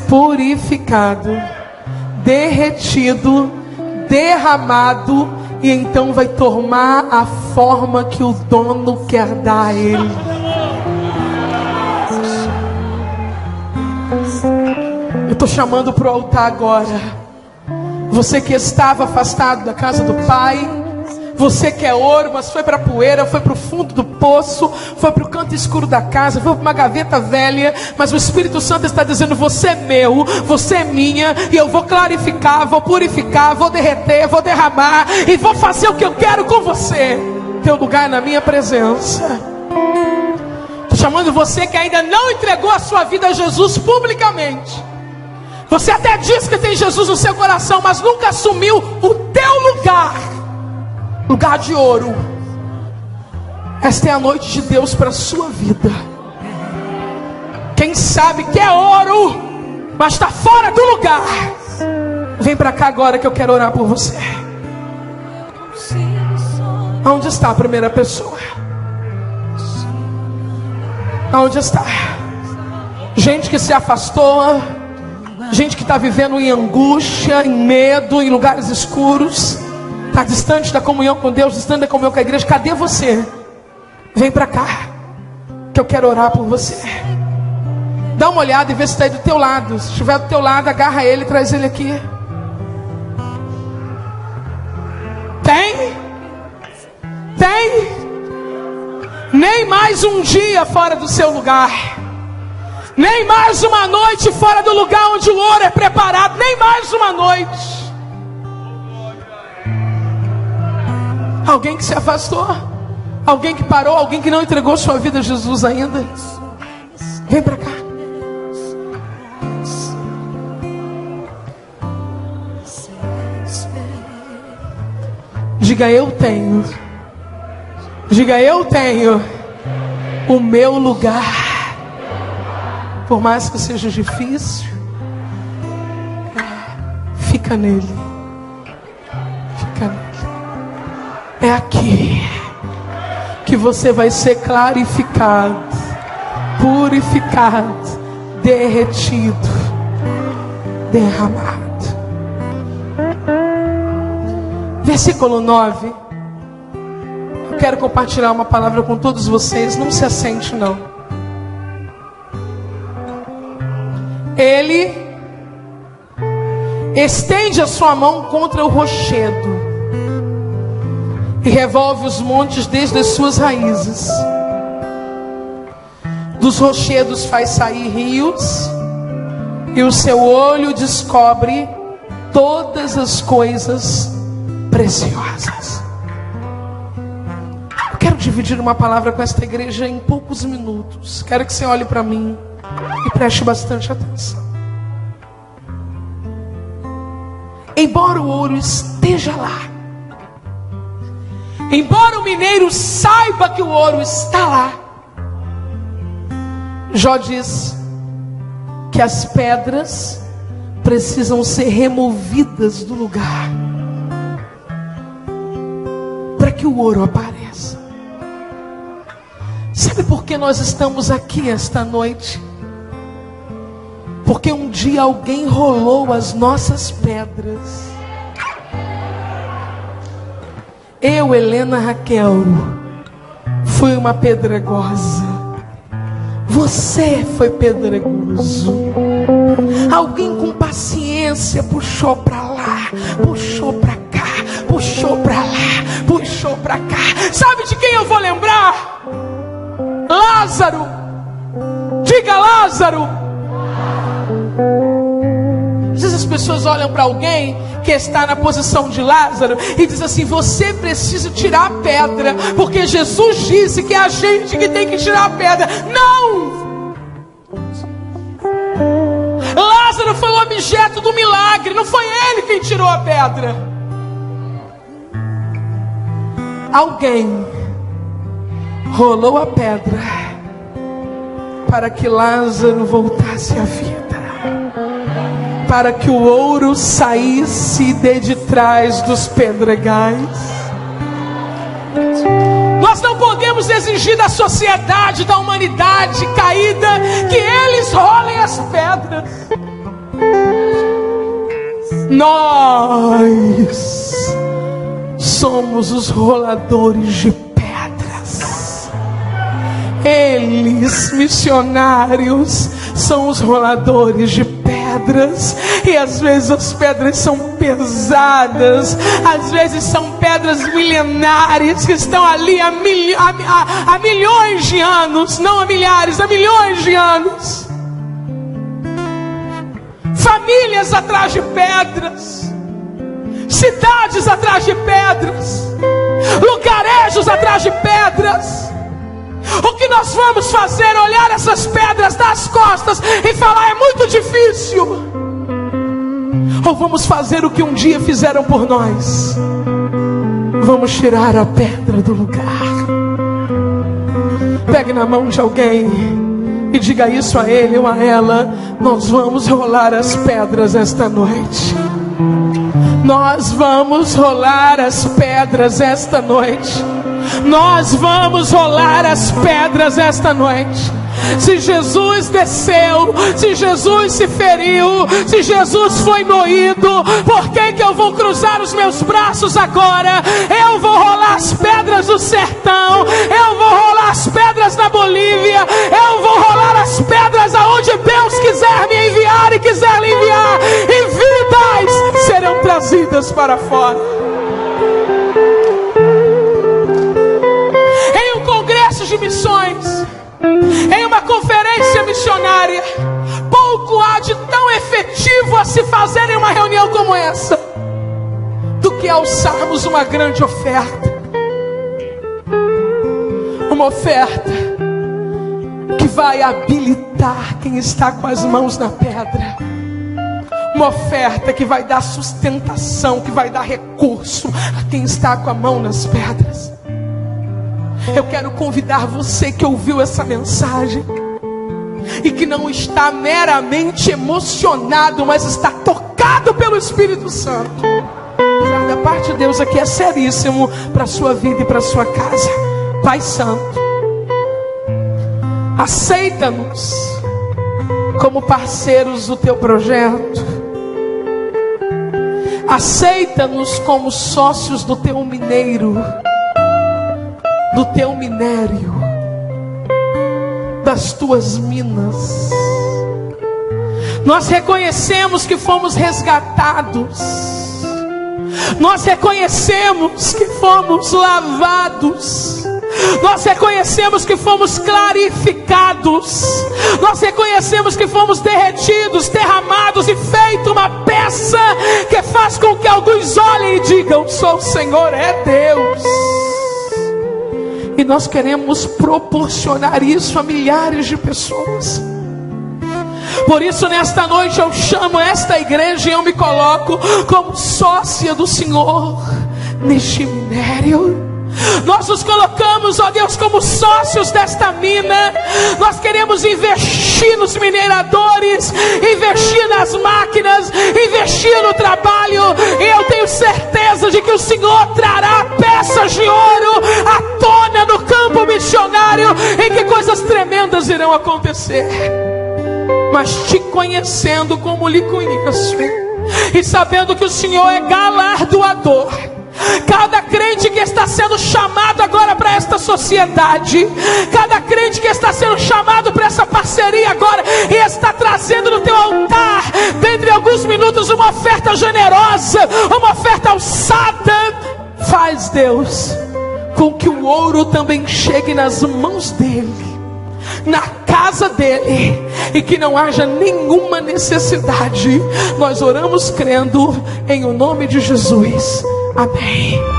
purificado, derretido, derramado, e então vai tomar a forma que o dono quer dar a ele. Eu estou chamando para o altar agora. Você que estava afastado da casa do Pai, você que é ouro, mas foi para a poeira, foi para o fundo do poço, foi para o canto escuro da casa, foi para uma gaveta velha, mas o Espírito Santo está dizendo: você é meu, você é minha, e eu vou clarificar, vou purificar, vou derreter, vou derramar, e vou fazer o que eu quero com você. Teu lugar é na minha presença. Estou chamando você que ainda não entregou a sua vida a Jesus publicamente. Você até diz que tem Jesus no seu coração, mas nunca assumiu o teu lugar. Lugar de ouro. Esta é a noite de Deus para a sua vida. Quem sabe que é ouro, mas está fora do lugar, vem para cá agora que eu quero orar por você. Onde está a primeira pessoa? Onde está? Gente que se afastou, gente que está vivendo em angústia, em medo, em lugares escuros, está distante da comunhão com Deus, distante da comunhão com a igreja. Cadê você? Vem para cá, que eu quero orar por você. Dá uma olhada e vê se está aí do teu lado. Se estiver do teu lado, agarra ele e traz ele aqui. Tem? Tem? Nem mais um dia fora do seu lugar. Nem mais uma noite fora do lugar onde o ouro é preparado. Nem mais uma noite. Alguém que se afastou, alguém que parou, alguém que não entregou sua vida a Jesus ainda. Vem para cá. Diga: eu tenho. Diga: eu tenho o meu lugar. Por mais que seja difícil, fica Fica nele. Fica nele. É aqui que você vai ser clarificado, purificado, derretido, derramado. Versículo 9. Eu quero compartilhar uma palavra com todos vocês. Não se assente, não. Ele estende a sua mão contra o rochedo e revolve os montes desde as suas raízes. Dos rochedos faz sair rios, e o seu olho descobre todas as coisas preciosas. Eu quero dividir uma palavra com esta igreja em poucos minutos. Quero que você olhe para mim e preste bastante atenção. Embora o ouro esteja lá, embora o mineiro saiba que o ouro está lá, Jó diz que as pedras precisam ser removidas do lugar para que o ouro apareça. Sabe por que nós estamos aqui esta noite? Porque um dia alguém rolou as nossas pedras. Eu, Helena Raquel, fui uma pedregosa. Você foi pedregoso. Alguém com paciência puxou para lá, puxou para cá, puxou para lá, puxou para cá. Sabe de quem eu vou lembrar? Lázaro. Diga Lázaro. Às vezes as pessoas olham para alguém que está na posição de Lázaro e diz assim: você precisa tirar a pedra, porque Jesus disse que é a gente que tem que tirar a pedra. Não! Lázaro foi o objeto do milagre, não foi ele quem tirou a pedra. Alguém rolou a pedra para que Lázaro voltasse à vida, para que o ouro saísse de trás dos pedregais. Nós não podemos exigir da sociedade, da humanidade caída, que eles rolem as pedras. Nós somos os roladores de pedras. Eles, missionários, são os roladores de pedras. E às vezes as pedras são pesadas, às vezes são pedras milenares que estão ali há milhões de anos, não há milhares, há milhões de anos. Famílias atrás de pedras, cidades atrás de pedras, lugarejos atrás de pedras. O que nós vamos fazer? Olhar essas pedras das costas e falar: é muito difícil. Ou vamos fazer o que um dia fizeram por nós? Vamos tirar a pedra do lugar. Pegue na mão de alguém e diga isso a ele ou a ela: nós vamos rolar as pedras esta noite. Nós vamos rolar as pedras esta noite. Nós vamos rolar as pedras esta noite. Se Jesus desceu, se Jesus se feriu, se Jesus foi moído, por que eu vou cruzar os meus braços agora? Eu vou rolar as pedras do sertão, eu vou rolar as pedras na Bolívia, eu vou rolar as pedras aonde Deus quiser me enviar e quiser lhe enviar, e vidas serão trazidas para fora. Em um congresso de missões, em uma conferência missionária, pouco há de tão efetivo a se fazer em uma reunião como essa do que alçarmos uma grande oferta. Uma oferta que vai habilitar quem está com as mãos na pedra. Uma oferta que vai dar sustentação, que vai dar recurso a quem está com a mão nas pedras. Eu quero convidar você que ouviu essa mensagem e que não está meramente emocionado, mas está tocado pelo Espírito Santo, da parte de Deus aqui é seríssimo para a sua vida e para a sua casa. Pai Santo, aceita-nos como parceiros do teu projeto, aceita-nos como sócios do teu minério, das tuas minas. Nós reconhecemos que fomos resgatados, nós reconhecemos que fomos lavados, nós reconhecemos que fomos clarificados, nós reconhecemos que fomos derretidos, derramados e feito uma peça que faz com que alguns olhem e digam: só o Senhor é Deus. E nós queremos proporcionar isso a milhares de pessoas. Por isso nesta noite eu chamo esta igreja e eu me coloco como sócia do Senhor neste minério. Nós nos colocamos, ó Deus, como sócios desta mina. Nós queremos investir nos mineradores, investir nas máquinas, investir no trabalho. E eu tenho certeza de que o Senhor trará peças de ouro à tona no campo missionário, em que coisas tremendas irão acontecer. Mas te conhecendo como lhe conheço, e sabendo que o Senhor é galardoador, cada crente que está sendo chamado agora para esta sociedade, cada crente que está sendo chamado para essa parceria agora, e está trazendo no teu altar, dentre alguns minutos, uma oferta generosa, uma oferta alçada, faz, Deus, com que o ouro também chegue nas mãos dele, na casa dele, e que não haja nenhuma necessidade. Nós oramos crendo em o nome de Jesus. Amém.